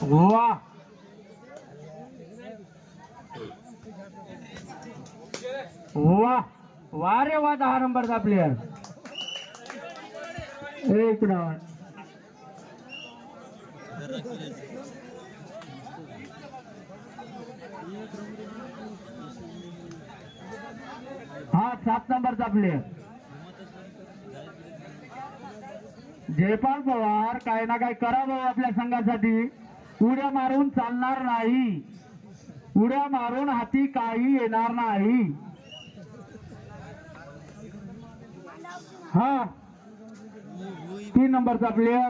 वा वा वा रे वा 10 नंबरचा प्लेयर एक नंबर हा 7 नंबरचा प्लेयर जयपाल पवार काय ना काय करावं आपल्या संघासाठी उड्या मारून चालणार नाही उड्या मारून हाती काही येणार नाही हा 3 नंबरचा प्लेयर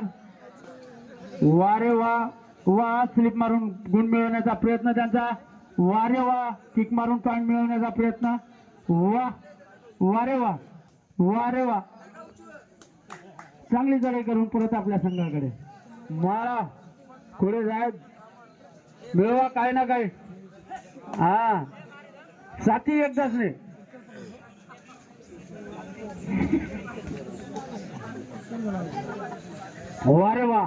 वारे वा वा स्लिप मारून गुण मिळवण्याचा प्रयत्न त्यांचा वारे वा किक मारून पॉइंट मिळवण्याचा प्रयत्न वा वारे वा वारे वा चांगली चढाई करून परत आपल्या संघाकडे मारा पुढे जायत मिळवा काय ना काय हा साथी एकदाच नाही वारे वा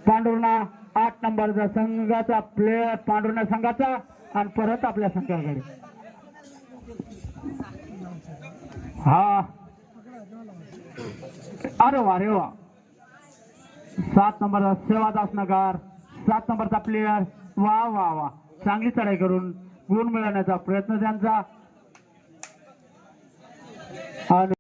पांडुर्णा 8 नंबरचा संघाचा प्लेयर पांडुर्णा संघाचा आणि परत आपल्या संघाकडे हा अरे वा रे वा 7 नंबरचा सेवादास नगर 7 नंबरचा प्लेयर वा वा वा चांगली चढाई करून गुण मिळवण्याचा प्रयत्न त्यांचा